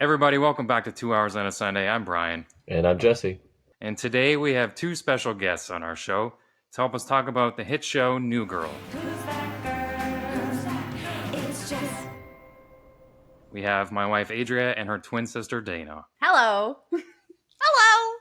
Everybody, welcome back to 2 Hours on a Sunday. I'm Brian. And I'm Jesse. And today we have two special guests on our show to help us talk about the hit show New Girl. Who's that girl? Who's that? It's Jess. We have my wife Adria and her twin sister Dana. Hello. Hello.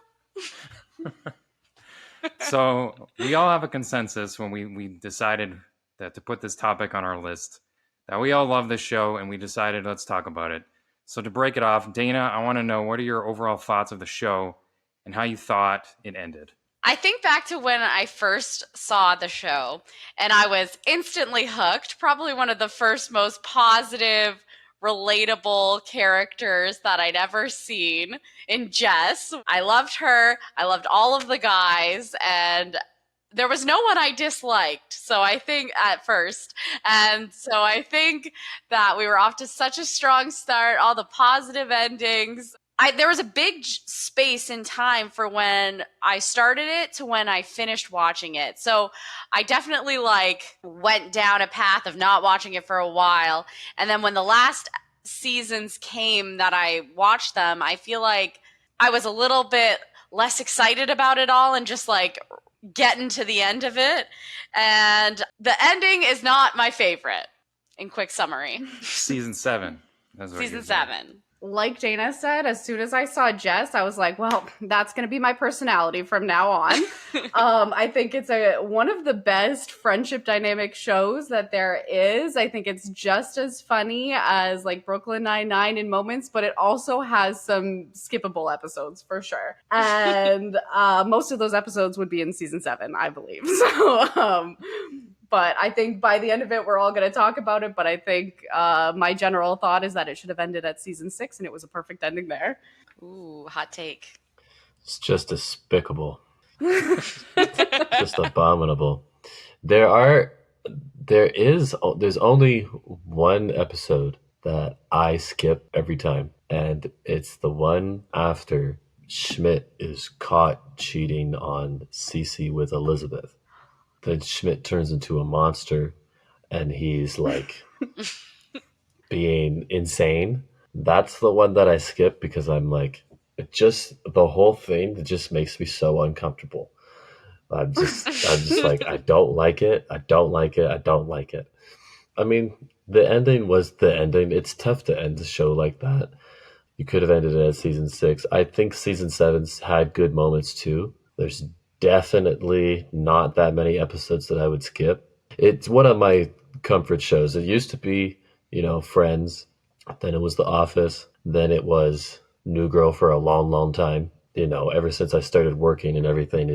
So we all have a consensus when we decided that to put this topic on our list, that we all love this show and we decided let's talk about it. So to break it off, Dana, I want to know what are your overall thoughts of the show and how you thought it ended. I think back to when I first saw the show and I was instantly hooked. Probably one of the first most positive, relatable characters that I'd ever seen in Jess. I loved her. I loved all of the guys, and there was no one I disliked. So I think at first. And so I think that we were off to such a strong start, all the positive endings. There was a big space in time for when I started it to when I finished watching it. So I definitely went down a path of not watching it for a while. And then when the last seasons came that I watched them, I feel like I was a little bit less excited about it all and just getting to the end of it. And the ending is not my favorite, in quick summary. Season 7. Season 7. Like Dana said, as soon as I saw Jess, I was like, well, that's going to be my personality from now on. I think it's one of the best friendship dynamic shows that there is. I think it's just as funny as Brooklyn Nine-Nine in moments, but it also has some skippable episodes for sure. And most of those episodes would be in season 7, I believe. So, but I think by the end of it, we're all going to talk about it. But I think my general thought is that it should have ended at season 6, and it was a perfect ending there. Ooh, hot take. It's just despicable. Just abominable. There's only one episode that I skip every time, and it's the one after Schmidt is caught cheating on Cece with Elizabeth. Then Schmidt turns into a monster and he's being insane. That's the one that I skip because I'm the whole thing just makes me so uncomfortable. I'm just I don't like it. I don't like it. I don't like it. I mean, the ending was the ending. It's tough to end the show like that. You could have ended it at season 6. I think season 7's had good moments too. There's definitely not that many episodes that I would skip. It's one of my comfort shows. It used to be, Friends. Then it was The Office. Then it was New Girl for a long, long time. Ever since I started working and everything,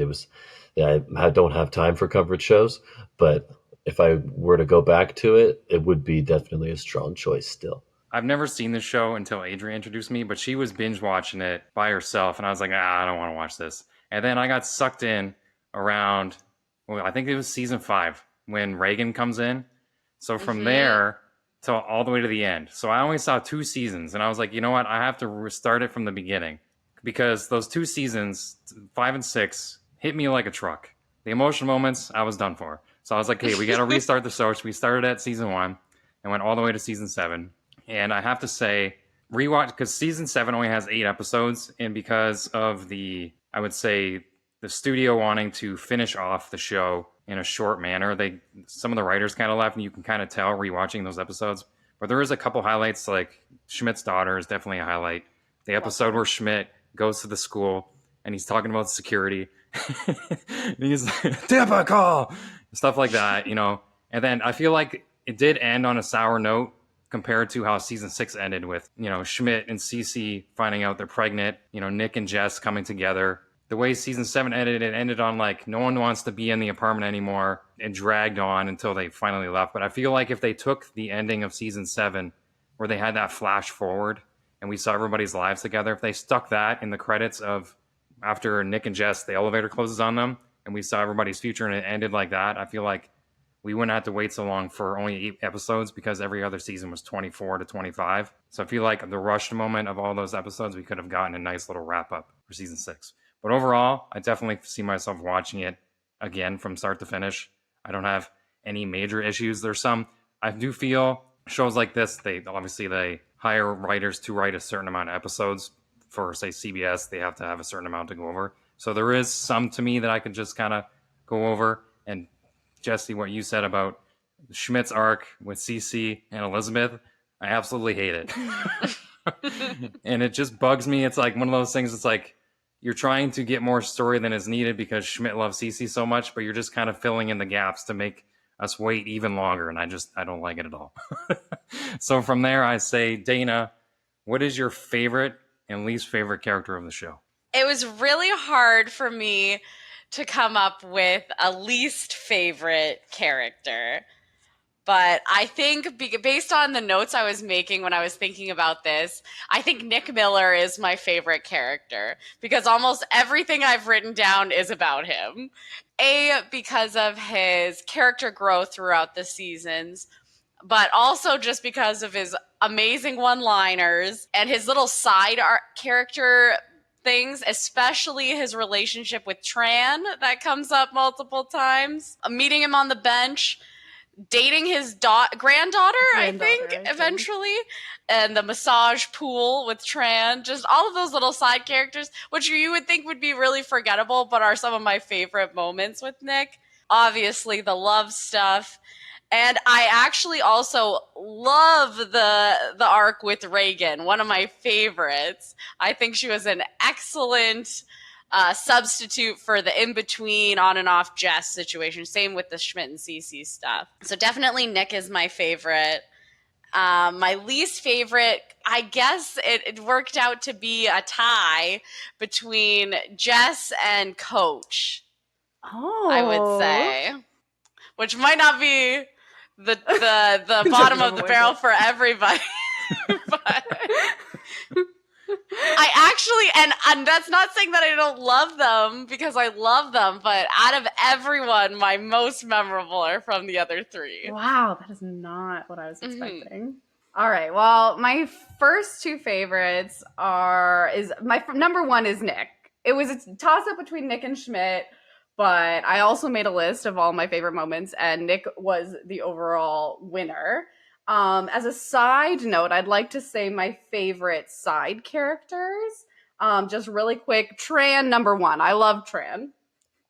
I don't have time for comfort shows. But if I were to go back to it, it would be definitely a strong choice still. I've never seen this show until Adria introduced me, but she was binge watching it by herself. And I was like, I don't want to watch this. And then I got sucked in around, I think it was season 5 when Reagan comes in. So from there till all the way to the end. So I only saw 2 seasons. And I was like, you know what? I have to restart it from the beginning. Because those 2 seasons, 5 and 6, hit me like a truck. The emotional moments, I was done for. So I was like, hey, we got to restart the show. So we started at season 1 and went all the way to season 7. And I have to say, rewatch, because season 7 only has 8 episodes. And because of I would say the studio wanting to finish off the show in a short manner. Some of the writers kind of left, and you can kind of tell rewatching those episodes. But there is a couple highlights, like Schmidt's daughter is definitely a highlight. The episode where Schmidt goes to the school and he's talking about security. And he's like, typical! Stuff like that, And then I feel like it did end on a sour note compared to how season 6 ended with, Schmidt and Cece finding out they're pregnant, Nick and Jess coming together. The way season 7 ended, it ended on no one wants to be in the apartment anymore and dragged on until they finally left. But I feel like if they took the ending of season 7 where they had that flash forward and we saw everybody's lives together, if they stuck that in the credits of after Nick and Jess, the elevator closes on them and we saw everybody's future and it ended like that, I feel like we wouldn't have to wait so long for only 8 episodes because every other season was 24 to 25. So I feel like the rushed moment of all those episodes, we could have gotten a nice little wrap up for season 6. But overall, I definitely see myself watching it again from start to finish. I don't have any major issues. I do feel shows like this, they hire writers to write a certain amount of episodes for, say, CBS. They have to have a certain amount to go over. So there is some to me that I could just kind of go over. And Jesse, what you said about Schmidt's arc with Cece and Elizabeth, I absolutely hate it. And it just bugs me. It's like one of those things. It's like you're trying to get more story than is needed because Schmidt loves Cece so much, but you're just kind of filling in the gaps to make us wait even longer. And I don't like it at all. So from there, I say, Dana, what is your favorite and least favorite character of the show? It was really hard for me to come up with a least favorite character. But I think based on the notes I was making when I was thinking about this, I think Nick Miller is my favorite character because almost everything I've written down is about him. Because of his character growth throughout the seasons, but also just because of his amazing one-liners and his little side character things, especially his relationship with Tran that comes up multiple times. Meeting him on the bench, dating his granddaughter, I think, eventually, and the massage pool with Tran, just all of those little side characters, which you would think would be really forgettable, but are some of my favorite moments with Nick. Obviously, the love stuff. And I actually also love the arc with Reagan, one of my favorites. I think she was an excellent substitute for the in-between on and off Jess situation. Same with the Schmidt and Cece stuff. So definitely Nick is my favorite. My least favorite, I guess it worked out to be a tie between Jess and Coach. Oh, I would say, which might not be the bottom of the barrel for everybody, but I actually, and that's not saying that I don't love them because I love them, but out of everyone, my most memorable are from the other three. Wow, that is not what I was expecting. All right, well, my first two favorites my number one is Nick. It was a toss-up between Nick and Schmidt, but I also made a list of all my favorite moments, and Nick was the overall winner. As a side note, I'd like to say my favorite side characters. Just really quick, Tran, number one. I love Tran.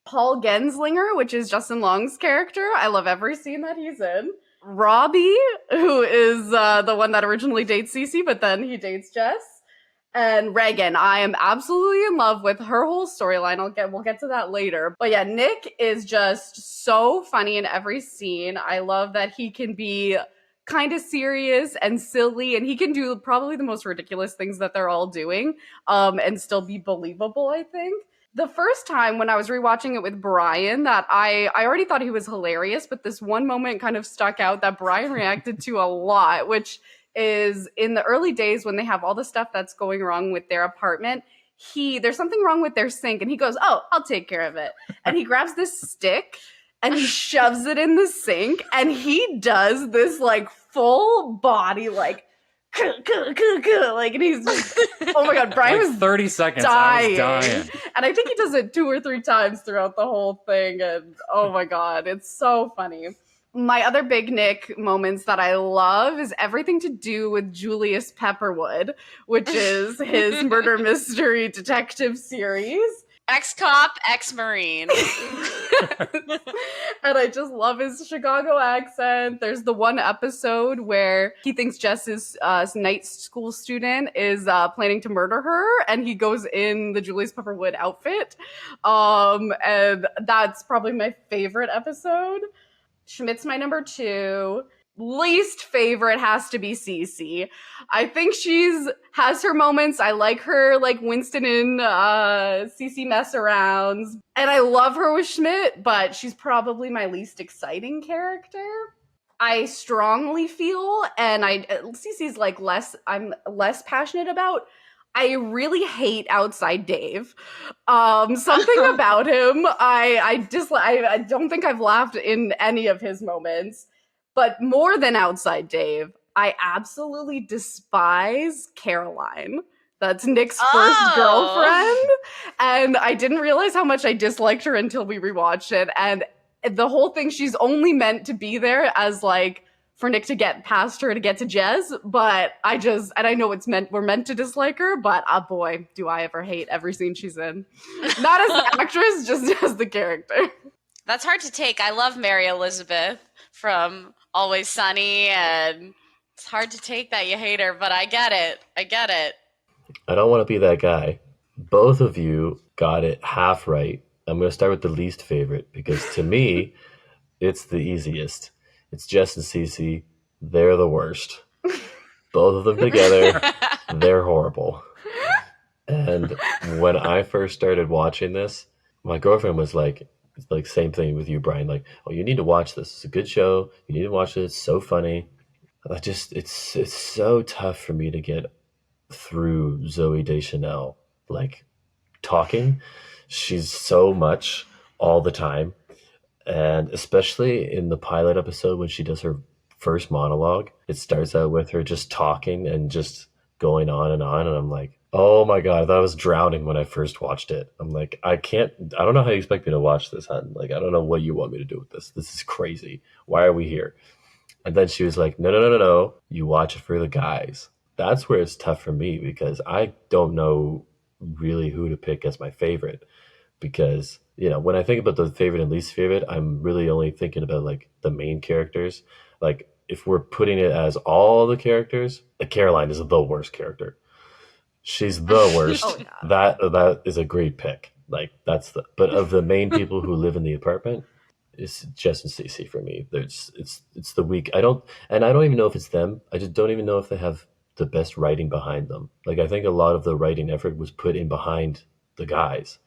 Paul Genslinger, which is Justin Long's character. I love every scene that he's in. Robbie, who is the one that originally dates Cece, but then he dates Jess. And Reagan, I am absolutely in love with her whole storyline. We'll get to that later. But yeah, Nick is just so funny in every scene. I love that he can be kind of serious and silly, and he can do probably the most ridiculous things that they're all doing, and still be believable, I think. The first time when I was rewatching it with Brian, that I already thought he was hilarious, but this one moment kind of stuck out that Brian reacted to a lot, which is in the early days when they have all the stuff that's going wrong with their apartment. There's something wrong with their sink, and he goes, "Oh, I'll take care of it." And he grabs this stick and he shoves it in the sink, and he does this like full body like like, and he's just, oh my god, Brian like was 30 seconds. dying. I was dying. And I think he does it 2 or 3 times throughout the whole thing, and oh my god, it's so funny. My other big Nick moments that I love is everything to do with Julius Pepperwood, which is his murder mystery detective series. Ex-cop, ex-marine. And I just love his Chicago accent. There's the one episode where he thinks Jess's night school student is planning to murder her, and he goes in the Julius Pepperwood outfit. And that's probably my favorite episode. Schmidt's my number 2. Least favorite has to be Cece. I think has her moments. I like her like Winston and Cece mess arounds. And I love her with Schmidt, but she's probably my least exciting character. I strongly feel, and Cece's like I'm less passionate about. I really hate Outside Dave. Something about him, I don't think I've laughed in any of his moments. But more than Outside Dave, I absolutely despise Caroline. That's Nick's first girlfriend. And I didn't realize how much I disliked her until we rewatched it. And the whole thing, she's only meant to be there as like for Nick to get past her to get to Jez, but I know we're meant to dislike her, but boy, do I ever hate every scene she's in. Not as the actress, just as the character. That's hard to take. I love Mary Elizabeth from Always Sunny, and it's hard to take that you hate her, but I get it. I don't want to be that guy. Both of you got it half right. I'm going to start with the least favorite because to me, it's the easiest. It's Jess and Cece. They're the worst. Both of them together, they're horrible. And when I first started watching this, my girlfriend was like same thing with you, Brian. Like, oh, you need to watch this. It's a good show. You need to watch it. It's so funny. It's so tough for me to get through Zoe Deschanel, like talking. She's so much all the time. And especially in the pilot episode when she does her first monologue, it starts out with her just talking and just going on and on. And I'm like, oh my God, I thought I was drowning when I first watched it. I'm like, I don't know how you expect me to watch this, hun. Like, I don't know what you want me to do with this. This is crazy. Why are we here? And then she was like, no. You watch it for the guys. That's where it's tough for me because I don't know really who to pick as my favorite. Because, when I think about the favorite and least favorite, I'm really only thinking about like the main characters. Like if we're putting it as all the characters, Caroline is the worst character. She's the worst. Oh, yeah. That is a great pick. Like but of the main people who live in the apartment, it's Jess and Cece for me. It's the weak. I don't even know if it's them. I just don't even know if they have the best writing behind them. Like I think a lot of the writing effort was put in behind the guys.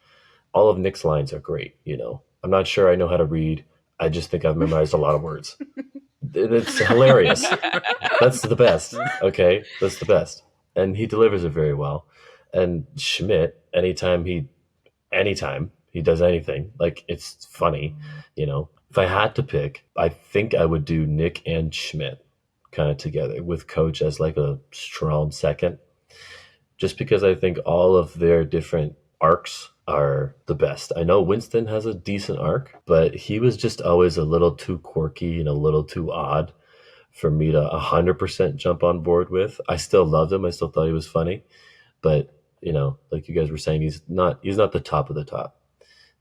All of Nick's lines are great, I'm not sure I know how to read. I just think I've memorized a lot of words. It's hilarious. That's the best. Okay, that's the best. And he delivers it very well. And Schmidt, anytime he does anything, like it's funny, If I had to pick, I think I would do Nick and Schmidt kind of together with Coach as like a strong second. Just because I think all of their different arcs are the best. I know Winston has a decent arc, but he was just always a little too quirky and a little too odd for me to 100% jump on board with. I still loved him. I still thought he was funny, but like you guys were saying, he's not the top of the top.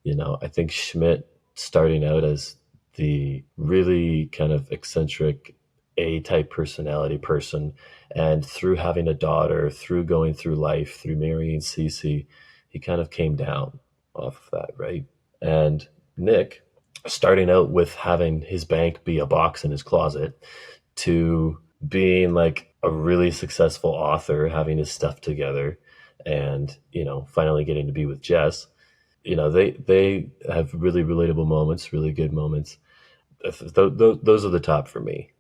I think Schmidt starting out as the really kind of eccentric A-type personality person, and through having a daughter, through going through life, through marrying Cece, he kind of came down off of that, right? And Nick, starting out with having his bank be a box in his closet, to being like a really successful author, having his stuff together, and finally getting to be with Jess. They have really relatable moments, really good moments. Those are the top for me.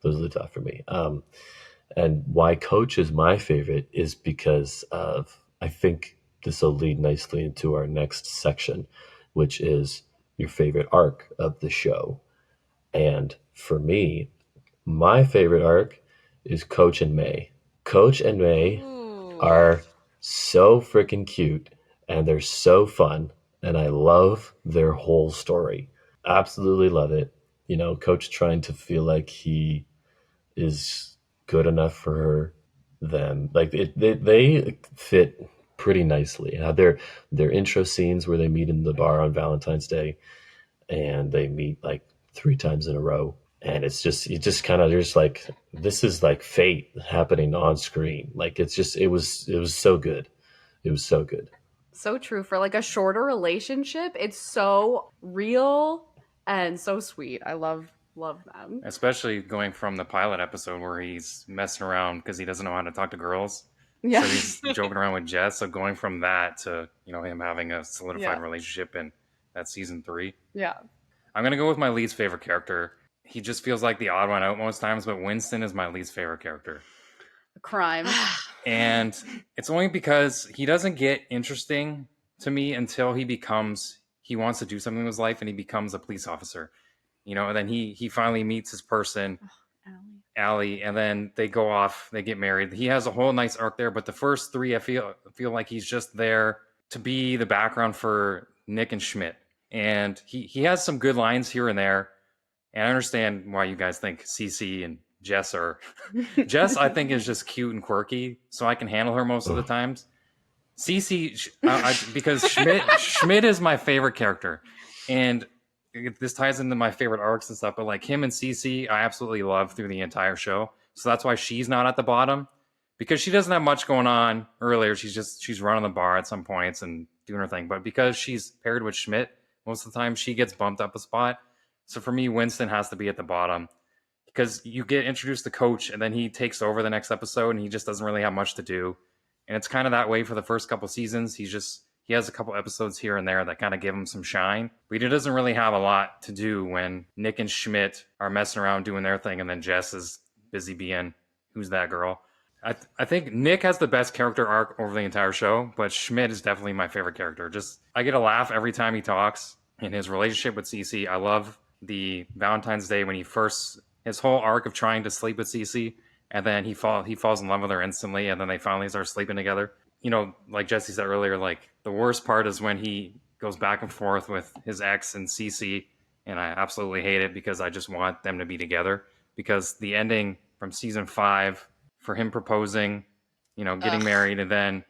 And why Coach is my favorite is because of, I think this will lead nicely into our next section, which is your favorite arc of the show. And for me, my favorite arc is Coach and May. Coach and May are so freaking cute and they're so fun. And I love their whole story. Absolutely love it. Coach trying to feel like he is good enough for them. Like they fit pretty nicely. Their intro scenes where they meet in the bar on Valentine's Day, and they meet like 3 times in a row, and it's just you're just like, this is like fate happening on screen. Like it was so good. It was so good. So true. For like a shorter relationship, it's so real and so sweet. I love them. Especially going from the pilot episode where he's messing around because he doesn't know how to talk to girls. Yeah. So he's joking around with Jess. So going from that to, him having a solidified relationship in that season 3. Yeah. I'm going to go with my least favorite character. He just feels like the odd one out most times, but Winston is my least favorite character. Crime. And it's only because he doesn't get interesting to me until he wants to do something in his life and he becomes a police officer. And then he finally meets his person, Allie, and then they go off, they get married. He has a whole nice arc there, but the first 3, I feel like he's just there to be the background for Nick and Schmidt. And he has some good lines here and there. And I understand why you guys think CC and Jess are. Jess, I think, is just cute and quirky, so I can handle her most of the times. Cece, because Schmidt is my favorite character, and this ties into my favorite arcs and stuff. But like him and Cece, I absolutely love through the entire show. So that's why she's not at the bottom, because she doesn't have much going on earlier. She's running the bar at some points and doing her thing. But because she's paired with Schmidt most of the time, she gets bumped up a spot. So for me, Winston has to be at the bottom, because you get introduced to Coach and then he takes over the next episode and he just doesn't really have much to do. And it's kind of that way for the first couple seasons. He has a couple episodes here and there that kind of give him some shine, but he doesn't really have a lot to do when Nick and Schmidt are messing around doing their thing and then Jess is busy being who's that girl. I think Nick has the best character arc over the entire show, but Schmidt is definitely my favorite character. Just I get a laugh every time he talks. In his relationship with Cece, I love the Valentine's Day when his whole arc of trying to sleep with Cece, and then he falls in love with her instantly, and then they finally start sleeping together. You know, like Jesse said earlier, like the worst part is when he goes back and forth with his ex and Cece, and I absolutely hate it because I just want them to be together. Because the ending from season 5 for him proposing, getting married, and then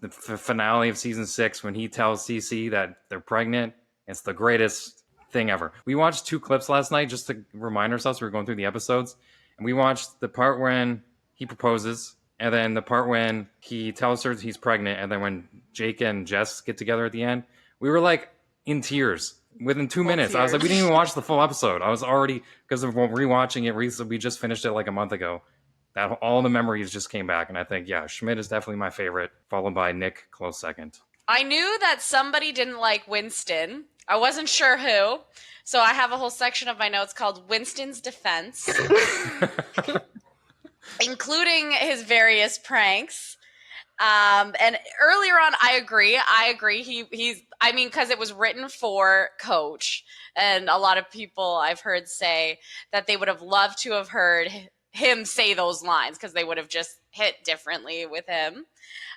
the finale of season 6 when he tells Cece that they're pregnant, it's the greatest thing ever. We watched 2 clips last night just to remind ourselves. We were going through the episodes, and we watched the part when he proposes, and then the part when he tells her he's pregnant, and then when Jake and Jess get together at the end. We were like in tears within 2 minutes. I was like, we didn't even watch the full episode. I was already, because of rewatching it recently, we just finished it like a month ago. That all the memories just came back, and I think, yeah, Schmidt is definitely my favorite, followed by Nick, close second. I knew that somebody didn't like Winston. I wasn't sure who, so I have a whole section of my notes called Winston's Defense, including his various pranks. And earlier on, I agree. Because it was written for Coach, and a lot of people I've heard say that they would have loved to have heard him say those lines because they would have just hit differently with him.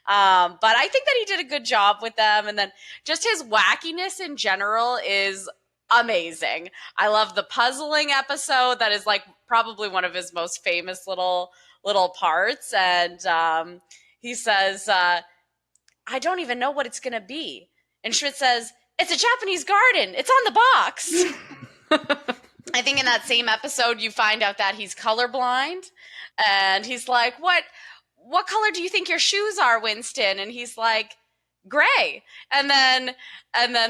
But I think that he did a good job with them. And then just his wackiness in general is amazing. I love the puzzling episode. That is like probably one of his most famous little parts. And he says, I don't even know what it's going to be. And Schmidt says, it's a Japanese garden. It's on the box. I think in that same episode, you find out that he's colorblind. And he's like, what color do you think your shoes are, Winston? And he's like, gray. And then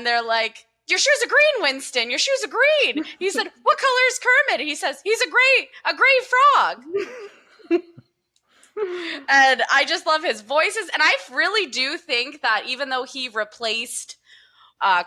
they're like, your shoes are green, Winston. Your shoes are green. He said, what color is Kermit? And he says, he's a gray frog. And I just love his voices. And I really do think that even though he replaced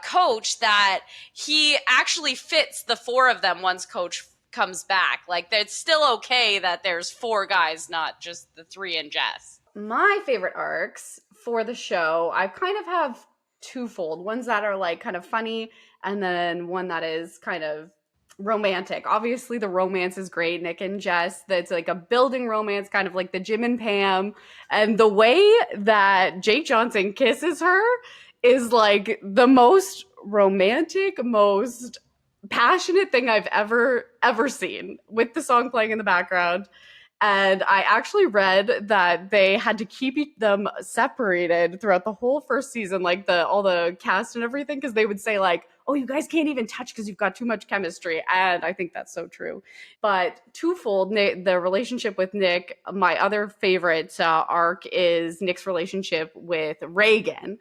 Coach, that he actually fits the 4 of them once Coach comes back. Like, it's still okay that there's 4 guys, not just the 3 and Jess. My favorite arcs for the show, I kind of have twofold. Ones that are like kind of funny, and then one that is kind of romantic. Obviously, the romance is great, Nick and Jess. That's like a building romance, kind of like the Jim and Pam. And the way that Jake Johnson kisses her is like the most romantic, most passionate thing I've ever seen, with the song playing in the background. And I actually read that they had to keep them separated throughout the whole first season, like all the cast and everything, because they would say like, oh, you guys can't even touch because you've got too much chemistry. And I think that's so true. But twofold, the relationship with Nick, my other favorite arc is Nick's relationship with Reagan.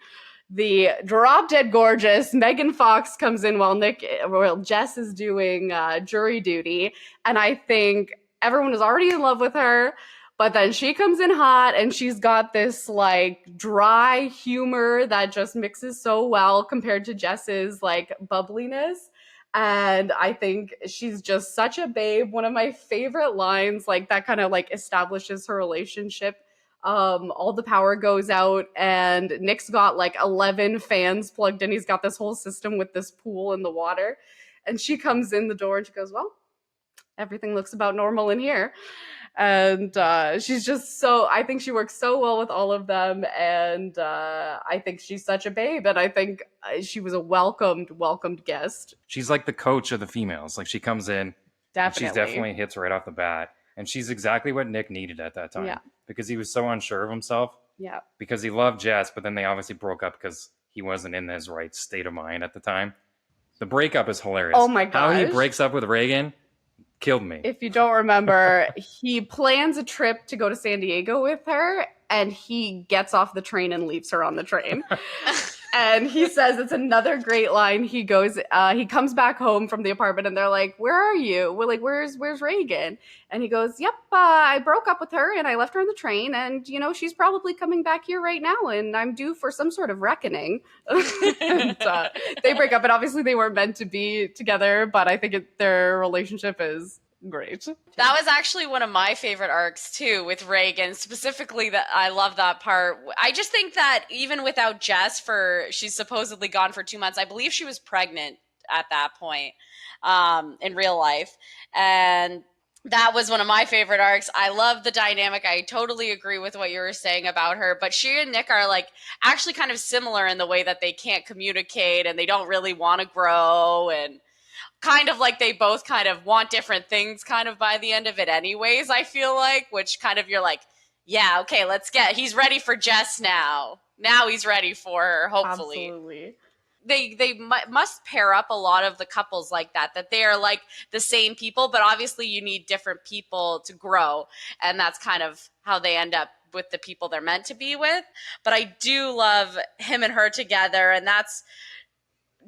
The drop dead gorgeous Megan Fox comes in while Jess is doing jury duty. And I think everyone is already in love with her, but then she comes in hot and she's got this like dry humor that just mixes so well compared to Jess's like bubbliness. And I think she's just such a babe. One of my favorite lines, like that kind of like establishes her relationship. All the power goes out and Nick's got like 11 fans plugged in. He's got this whole system with this pool in the water. And she comes in the door and she goes, well, everything looks about normal in here. And she's just I think she works so well with all of them. And I think she's such a babe. And I think she was a welcomed guest. She's like the Coach of the females. Like, she comes in, Definitely. she's definitely hits right off the bat. And she's exactly what Nick needed at that time. Yeah. Because he was so unsure of himself. Yeah. Because he loved Jess, but then they obviously broke up because he wasn't in his right state of mind at the time. The breakup is hilarious. Oh my How he gosh. breaks up with Reagan killed me. If you don't remember, he plans a trip to go to San Diego with her, and he gets off the train and leaves her on the train. And he says it's another great line. He goes, he comes back home from the apartment, and they're like, "Where are you?" We're like, "Where's Reagan?" And he goes, "Yep, I broke up with her, and I left her on the train, and she's probably coming back here right now, and I'm due for some sort of reckoning." And, they break up, and obviously they weren't meant to be together, but I think their relationship is great. That was actually one of my favorite arcs too, with Reagan specifically. That I love that part. I just think that even without Jess, she's supposedly gone for 2 months. I believe she was pregnant at that point in real life, and that was one of my favorite arcs. I love the dynamic. I totally agree with what you were saying about her, but she and Nick are like actually kind of similar in the way that they can't communicate and they don't really want to grow, and kind of like they both kind of want different things kind of by the end of it anyways, I feel like, which kind of you're like, yeah, okay, he's ready for Jess now. Now he's ready for her, hopefully. Absolutely. They must pair up a lot of the couples like that they are like the same people, but obviously you need different people to grow, and that's kind of how they end up with the people they're meant to be with. But I do love him and her together, and that's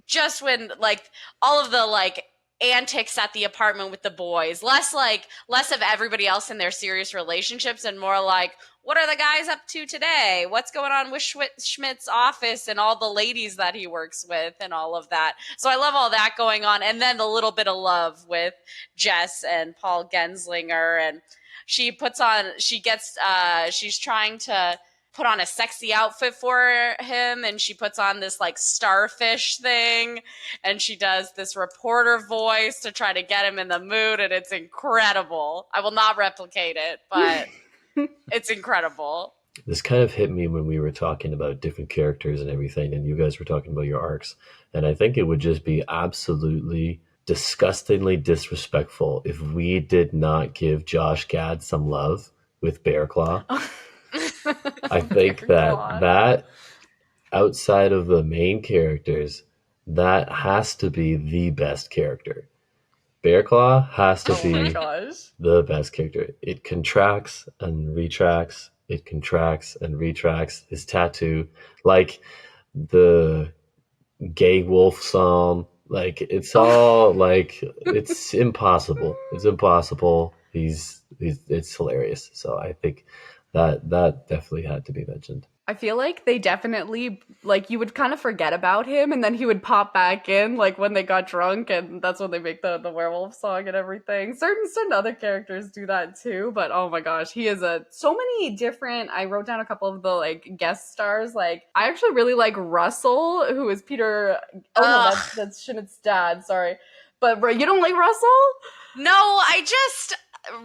just when like all of the like antics at the apartment with the boys, less of everybody else in their serious relationships and more like, what are the guys up to today? What's going on with Schmidt's office and all the ladies that he works with and all of that. So I love all that going on. And then the little bit of love with Jess and Paul Genslinger. And she's trying to put on a sexy outfit for him, and she puts on this like starfish thing, and she does this reporter voice to try to get him in the mood, and it's incredible. I will not replicate it, but it's incredible. This kind of hit me when we were talking about different characters and everything, and you guys were talking about your arcs, and I think it would just be absolutely disgustingly disrespectful if we did not give Josh Gad some love with Bear Claw. I think that outside of the main characters, that has to be the best character. Bear Claw has to be the best character. It contracts and retracts. It contracts and retracts. His tattoo, like the gay wolf song, like it's all like it's impossible. It's impossible. It's hilarious. So I think that definitely had to be mentioned. I feel like they definitely, like, you would kind of forget about him, and then he would pop back in, like, when they got drunk, and that's when they make the werewolf song and everything. Certain other characters do that too, but oh my gosh, he is so many different, I wrote down a couple of the, like, guest stars. Like, I actually really like Russell, who is Peter, that's Schmidt's dad, sorry. But you don't like Russell? No,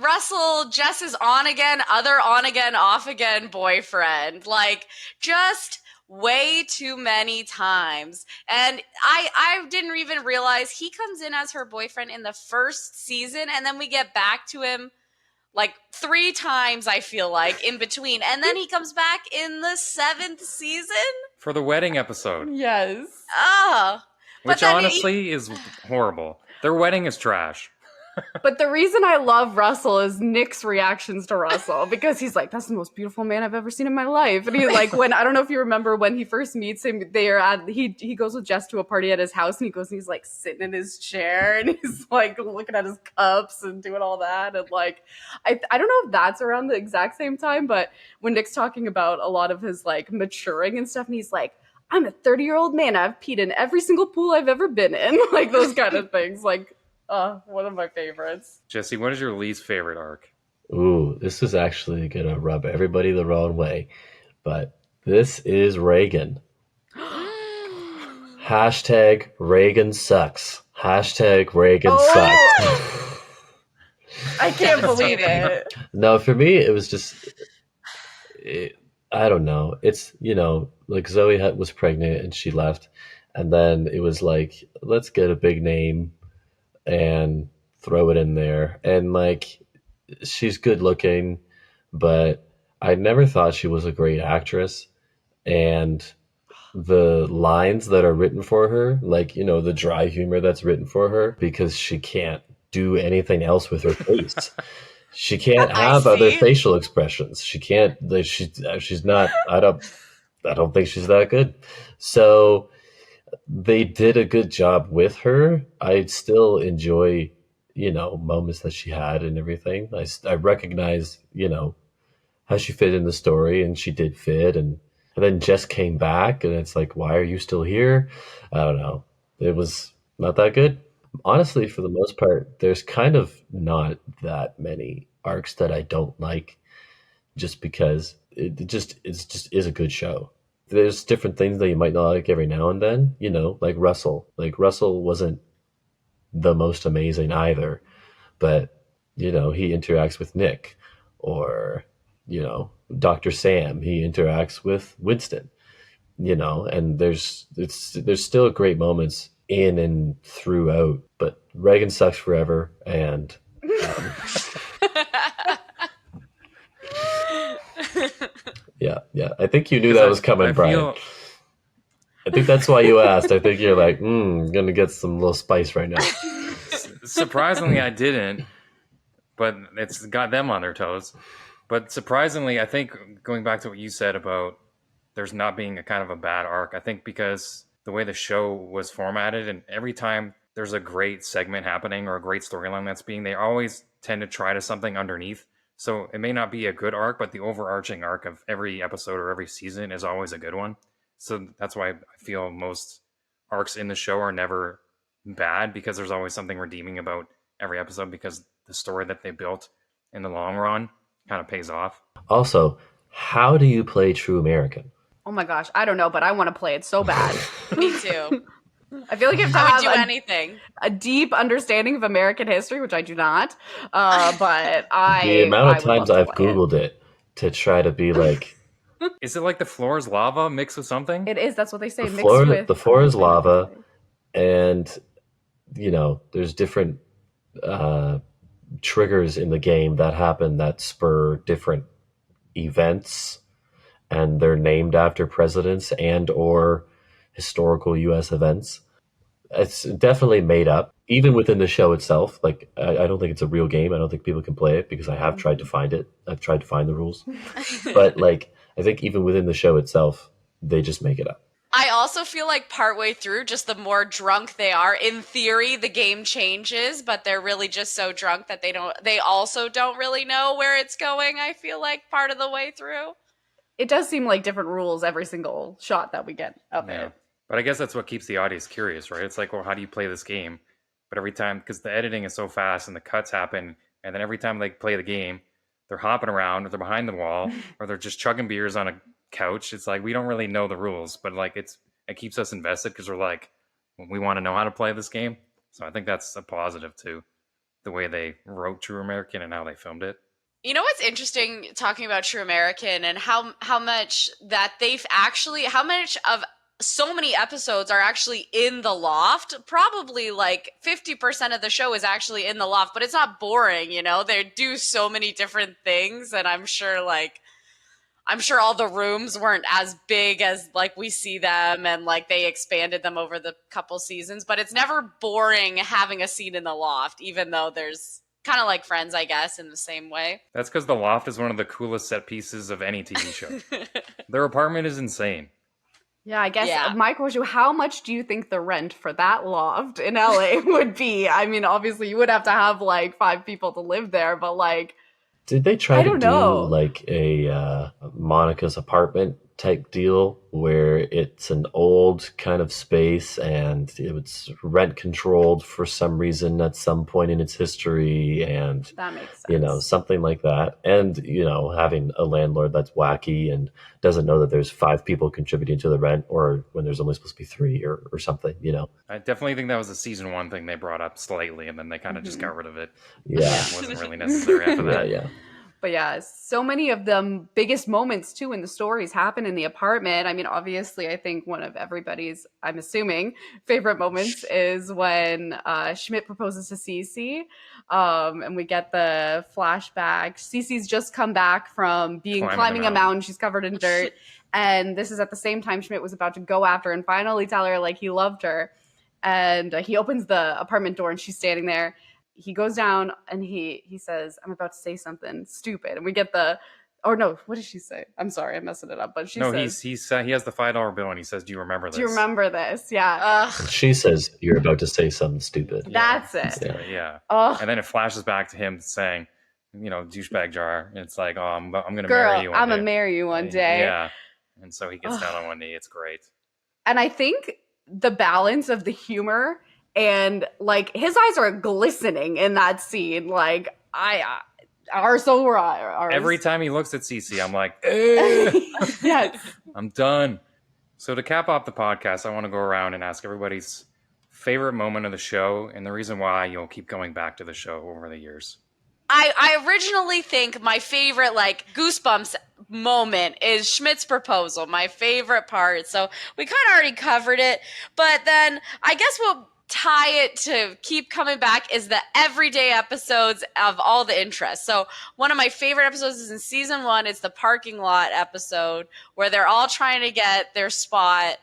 Russell, Jess's on again, off again boyfriend. Like, just way too many times. And I didn't even realize he comes in as her boyfriend in the first season, and then we get back to him like 3 times, I feel like, in between. And then he comes back in the 7th season. For the wedding episode. Yes. Which honestly is horrible. Their wedding is trash. But the reason I love Russell is Nick's reactions to Russell, because he's like, that's the most beautiful man I've ever seen in my life. And he's like, I don't know if you remember when he first meets him, he goes with Jess to a party at his house, and he's like sitting in his chair, and he's like looking at his cups and doing all that. And like, I don't know if that's around the exact same time, but when Nick's talking about a lot of his like maturing and stuff, and he's like, I'm a 30-year-old man. I've peed in every single pool I've ever been in. Like those kind of things. Like, one of my favorites. Jesse, what is your least favorite arc? Ooh, this is actually gonna rub everybody the wrong way, but this is Reagan. Hashtag Reagan sucks. Hashtag Reagan sucks. I can't believe it. No, for me, it was just, I don't know. It's, like Zoe was pregnant and she left, and then it was like, let's get a big name and throw it in there. And like, she's good looking, but I never thought she was a great actress. And the lines that are written for her, like, the dry humor that's written for her, because she can't do anything else with her face. She can't I have other see. facial expressions. She can't. She's not. I don't think she's that good. So they did a good job with her. I still enjoy, moments that she had and everything. I recognize, how she fit in the story, and she did fit. And then Jess came back, and it's like, why are you still here? I don't know. It was not that good. Honestly, for the most part, there's kind of not that many arcs that I don't like, just because it just is a good show. There's different things that you might not like every now and then, like Russell. Like Russell wasn't the most amazing either, but he interacts with Nick, or Dr. Sam, he interacts with Winston, and there's still great moments in and throughout, but Reagan sucks forever. And um, yeah, I think you knew Because that was coming, I Brian. feel I think that's why you asked. I think you're like, gonna get some little spice right now. surprisingly I didn't, but it's got them on their toes. But surprisingly, I think going back to what you said about there's not being a kind of a bad arc, I think because the way the show was formatted, and every time there's a great segment happening or a great storyline that's being, they always tend to try to something underneath. So it may not be a good arc, but the overarching arc of every episode or every season is always a good one. So that's why I feel most arcs in the show are never bad, because there's always something redeeming about every episode, because the story that they built in the long run kind of pays off. Also, how do you play True American? Oh my gosh, I don't know, but I want to play it so bad. Me too. I feel like you have to I would do have anything. a deep understanding of American history, which I do not. But The amount I of would times love I've to play it. Googled it to try to be like, Is it like the floor is lava mixed with something? It is. That's what they say. the Mixed floor, with the floor is other things, lava, they say. and there's different triggers in the game that happen that spur different events, and they're named after presidents and or historical U.S. events. It's definitely made up, even within the show itself. Like, I don't think it's a real game. I don't think people can play it, because I have tried to find it. I've tried to find the rules, but like, I think even within the show itself, they just make it up. I also feel like partway through, just the more drunk they are, in theory, the game changes, but they're really just so drunk that they also don't really know where it's going, I feel like, part of the way through. It does seem like different rules every single shot that we get of Yeah. it. But I guess that's what keeps the audience curious, right? It's like, well, how do you play this game? But every time, because the editing is so fast and the cuts happen, and then every time they play the game, they're hopping around, or they're behind the wall, or they're just chugging beers on a couch. It's like we don't really know the rules, but like it keeps us invested, because we're like, we want to know how to play this game. So I think that's a positive to the way they wrote True American and how they filmed it. You know what's interesting, talking about True American and how much that how much of so many episodes are actually in the loft. Probably like 50% of the show is actually in the loft, but it's not boring, They do so many different things, and I'm sure all the rooms weren't as big as like we see them, and like they expanded them over the couple seasons, but it's never boring having a scene in the loft, even though there's kind of like Friends, I guess, in the same way. That's because the loft is one of the coolest set pieces of any TV show. Their apartment is insane. Yeah, I guess Yeah. my question, how much do you think the rent for that loft in LA would be? I mean, obviously you would have to have like 5 people to live there, but like, Did they try I to don't do know. like a Monica's apartment type deal, where it's an old kind of space and it's rent controlled for some reason at some point in its history, and that makes sense. something like that, and having a landlord that's wacky and doesn't know that there's 5 people contributing to the rent, or when there's only supposed to be 3 or something. I definitely think that was a season 1 thing they brought up slightly, and then they kind of just got rid of it. Yeah. It wasn't really necessary after Yeah, that. yeah. But yeah, so many of the biggest moments too in the stories happen in the apartment. I mean, obviously, I think one of everybody's, I'm assuming, favorite moments is when Schmidt proposes to Cece, and we get the flashback. Cece's just come back from climbing a mountain. She's covered in dirt, and this is at the same time Schmidt was about to go after her and finally tell her like he loved her. And he opens the apartment door, and she's standing there. He goes down and he says, "I'm about to say something stupid," and we get the, or no, what did she say? I'm sorry, I'm messing it up. But she says, he has the $5 bill and he says, "Do you remember this?" "Do you remember this?" Yeah. Ugh. She says, "You're about to say something stupid." That's it. Yeah. Oh, And then it flashes back to him saying, douchebag jar. And it's like, oh, I'm gonna girl, marry you. I'm gonna marry you one day. Yeah. And so he gets down on one knee. It's great. And I think the balance of the humor and like his eyes are glistening in that scene. Like so were ours. Every time he looks at Cece, I'm like, eh, Yes. I'm done. So to cap off the podcast, I want to go around and ask everybody's favorite moment of the show and the reason why you'll keep going back to the show over the years. I originally think my favorite like Goosebumps moment is Schmidt's proposal, my favorite part. So we kind of already covered it, but then I guess what tie it to keep coming back is the everyday episodes of all the interest. So one of my favorite episodes is in season 1. It's the parking lot episode where they're all trying to get their spot.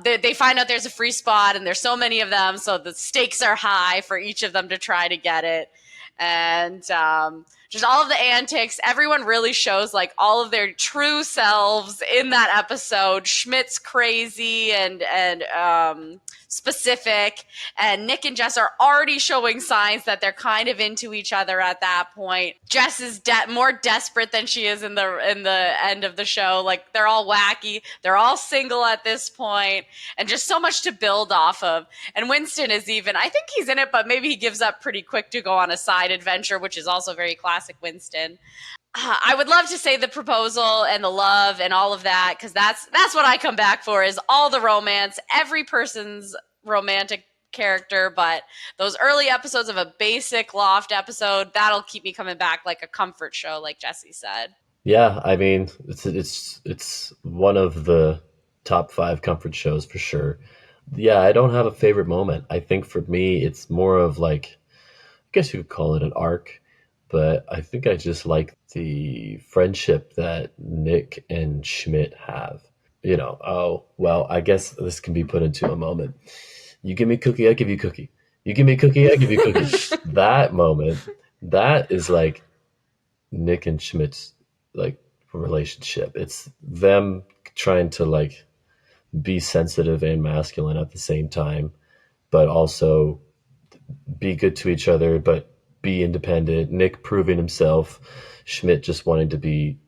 They find out there's a free spot and there's so many of them, so the stakes are high for each of them to try to get it. And just all of the antics. Everyone really shows like all of their true selves in that episode. Schmidt's crazy and specific, and Nick and Jess are already showing signs that they're kind of into each other at that point. Jess is more desperate than she is in the end of the show. Like they're all wacky, they're all single at this point, and just so much to build off of. And Winston is even, I think he's in it, but maybe he gives up pretty quick to go on a side adventure, which is also very classic Winston. I would love to say the proposal and the love and all of that, because that's what I come back for, is all the romance, every person's romantic character. But those early episodes of a basic Loft episode, that'll keep me coming back like a comfort show, like Jesse said. Yeah, I mean, it's one of the top 5 comfort shows for sure. Yeah, I don't have a favorite moment. I think for me, it's more of like, I guess you could call it an arc, but I think I just like the friendship that Nick and Schmidt have. I guess this can be put into a moment. You give me cookie, I give you cookie. You give me cookie, I give you cookie. That moment, that is like Nick and Schmidt's like relationship. It's them trying to like be sensitive and masculine at the same time, but also be good to each other, but be independent. Nick proving himself, Schmidt just wanting to be,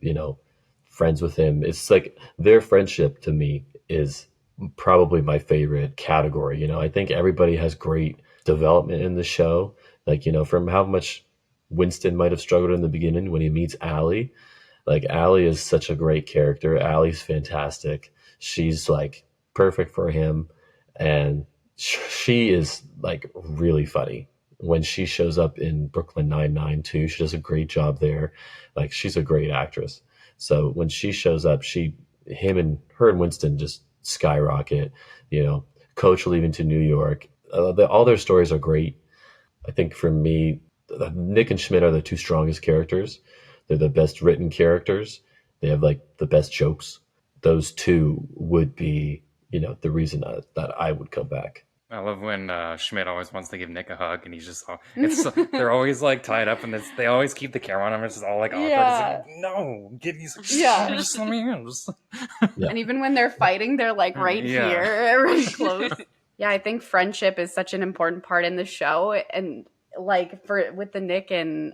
friends with him. It's like their friendship to me is probably my favorite category. I think everybody has great development in the show. Like, from how much Winston might have struggled in the beginning when he meets Allie. Like, Allie is such a great character. Allie's fantastic. She's like perfect for him. And she is like really funny. When she shows up in Brooklyn Nine-Nine too, she does a great job there. Like, she's a great actress. So when she shows up, her and Winston just skyrocket. Coach leaving to New York. All their stories are great. I think for me, Nick and Schmidt are the 2 strongest characters. They're the best written characters. They have like the best jokes. Those 2 would be, the reason that I would come back. I love when Schmidt always wants to give Nick a hug, and he's just they're always like tied up, and they always keep the camera on him. It's just all like awkward. Yeah. It's like, no, give me some. Yeah. Just let me in. Yeah. And even when they're fighting, they're like right here, really close. Yeah, I think friendship is such an important part in the show, and like with the Nick and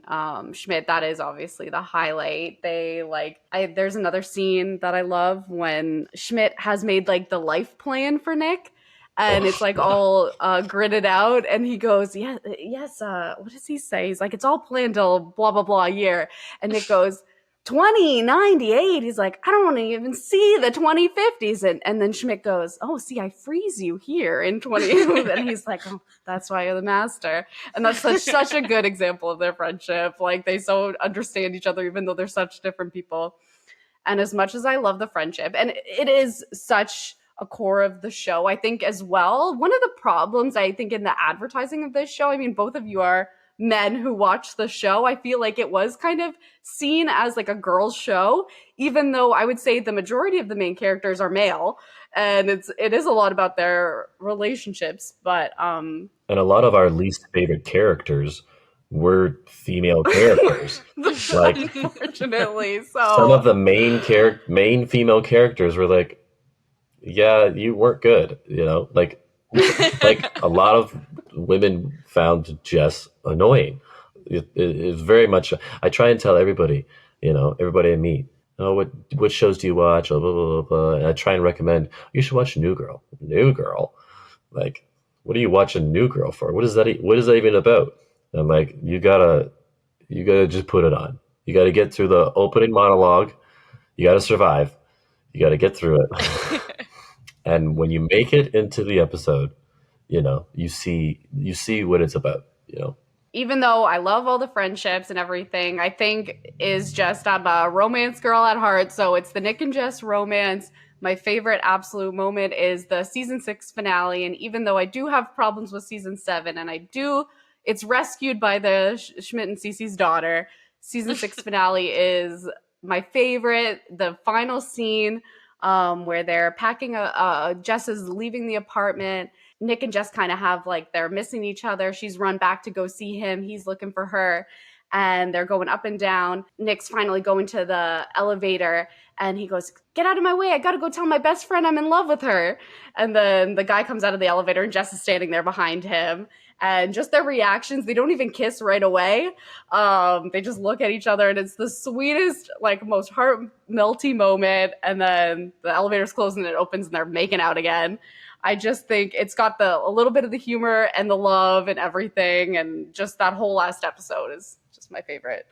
Schmidt, that is obviously the highlight. There's another scene that I love when Schmidt has made like the life plan for Nick. And it's like all gridded out, and he goes, yes. What does he say? He's like, it's all planned till blah blah blah year. And Nick goes, 2098. He's like, I don't want to even see the 2050s. And then Schmidt goes, oh, see, I freeze you here in 20. And he's like, oh, that's why you're the master. And that's such a good example of their friendship. Like, they so understand each other, even though they're such different people. And as much as I love the friendship, and it is such a core of the show, I think as well, one of the problems I think in the advertising of this show, I mean, both of you are men who watch the show. I feel like it was kind of seen as like a girls' show, even though I would say the majority of the main characters are male, and it is a lot about their relationships. But And a lot of our least favorite characters were female characters. Like, unfortunately, some of so the main female characters were like, yeah, you weren't good, you know? Like a lot of women found Jess annoying. It's very much. I try and tell everybody, you know, everybody I meet, oh, what shows do you watch? Blah, blah, blah, blah. And I try and recommend you should watch New Girl. New Girl, like, what are you watching New Girl for? What is that? What is that even about? And like, you gotta just put it on. You gotta get through the opening monologue. You gotta survive. You gotta get through it. And when you make it into the episode, you know, you see what it's about, you know. even though I love all the friendships and everything, I think is just I'm a romance girl at heart. So it's the Nick and Jess romance. My favorite absolute moment is the season 6 finale. And even though I do have problems with season 7, and it's rescued by the Schmidt and Cece's daughter. Season 6 finale is my favorite. The final scene where they're packing Jess is leaving the apartment. Nick and Jess kind of have like they're missing each other. She's run back to go see him. He's looking for her. And they're going up and down. Nick's finally going to the elevator and he goes, get out of my way. I got to go tell my best friend I'm in love with her. And then the guy comes out of the elevator and Jess is standing there behind him. And just their reactions, they don't even kiss right away. They just look at each other and it's the sweetest, like most heart-melty moment. And then the elevator's closed and it opens and they're making out again. I just think it's got a little bit of the humor and the love and everything. And just that whole last episode is just my favorite.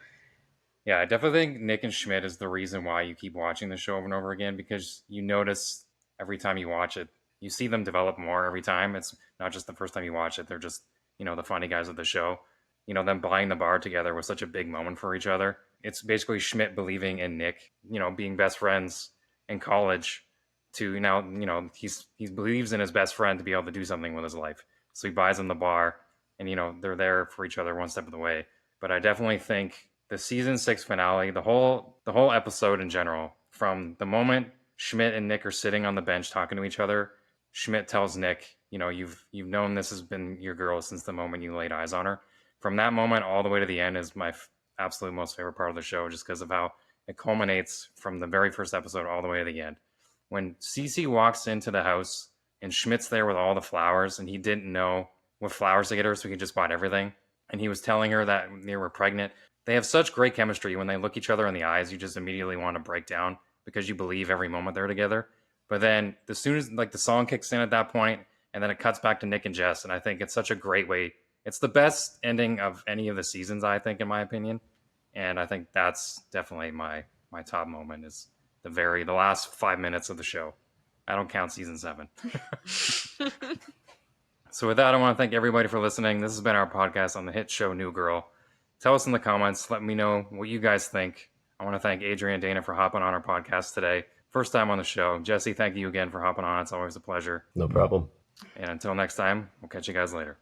Yeah, I definitely think Nick and Schmidt is the reason why you keep watching the show over and over again, because you notice every time you watch it, you see them develop more every time. It's not just the first time you watch it. They're just, you know, the funny guys of the show. You know, them buying the bar together was such a big moment for each other. It's basically Schmidt believing in Nick, you know, being best friends in college to now, you know, he believes in his best friend to be able to do something with his life. So he buys him the bar and, you know, they're there for each other one step of the way. But I definitely think the season 6 finale, the whole episode in general, from the moment Schmidt and Nick are sitting on the bench talking to each other, Schmidt tells Nick, you know, you've known this has been your girl since the moment you laid eyes on her. From that moment all the way to the end is my absolute most favorite part of the show, just because of how it culminates from the very first episode all the way to the end. When Cece walks into the house and Schmidt's there with all the flowers and he didn't know what flowers to get her, so he just bought everything. And he was telling her that they were pregnant. They have such great chemistry. When they look each other in the eyes, you just immediately want to break down because you believe every moment they're together. But then as soon as like the song kicks in at that point, and then it cuts back to Nick and Jess, and I think it's such a great way. It's the best ending of any of the seasons, I think, in my opinion. And I think that's definitely my top moment is the last 5 minutes of the show. I don't count season 7. So with that, I want to thank everybody for listening. This has been our podcast on the hit show New Girl. Tell us in the comments. Let me know what you guys think. I want to thank Adrian and Dana for hopping on our podcast today. First time on the show. Jesse, thank you again for hopping on. It's always a pleasure. No problem. And until next time, we'll catch you guys later.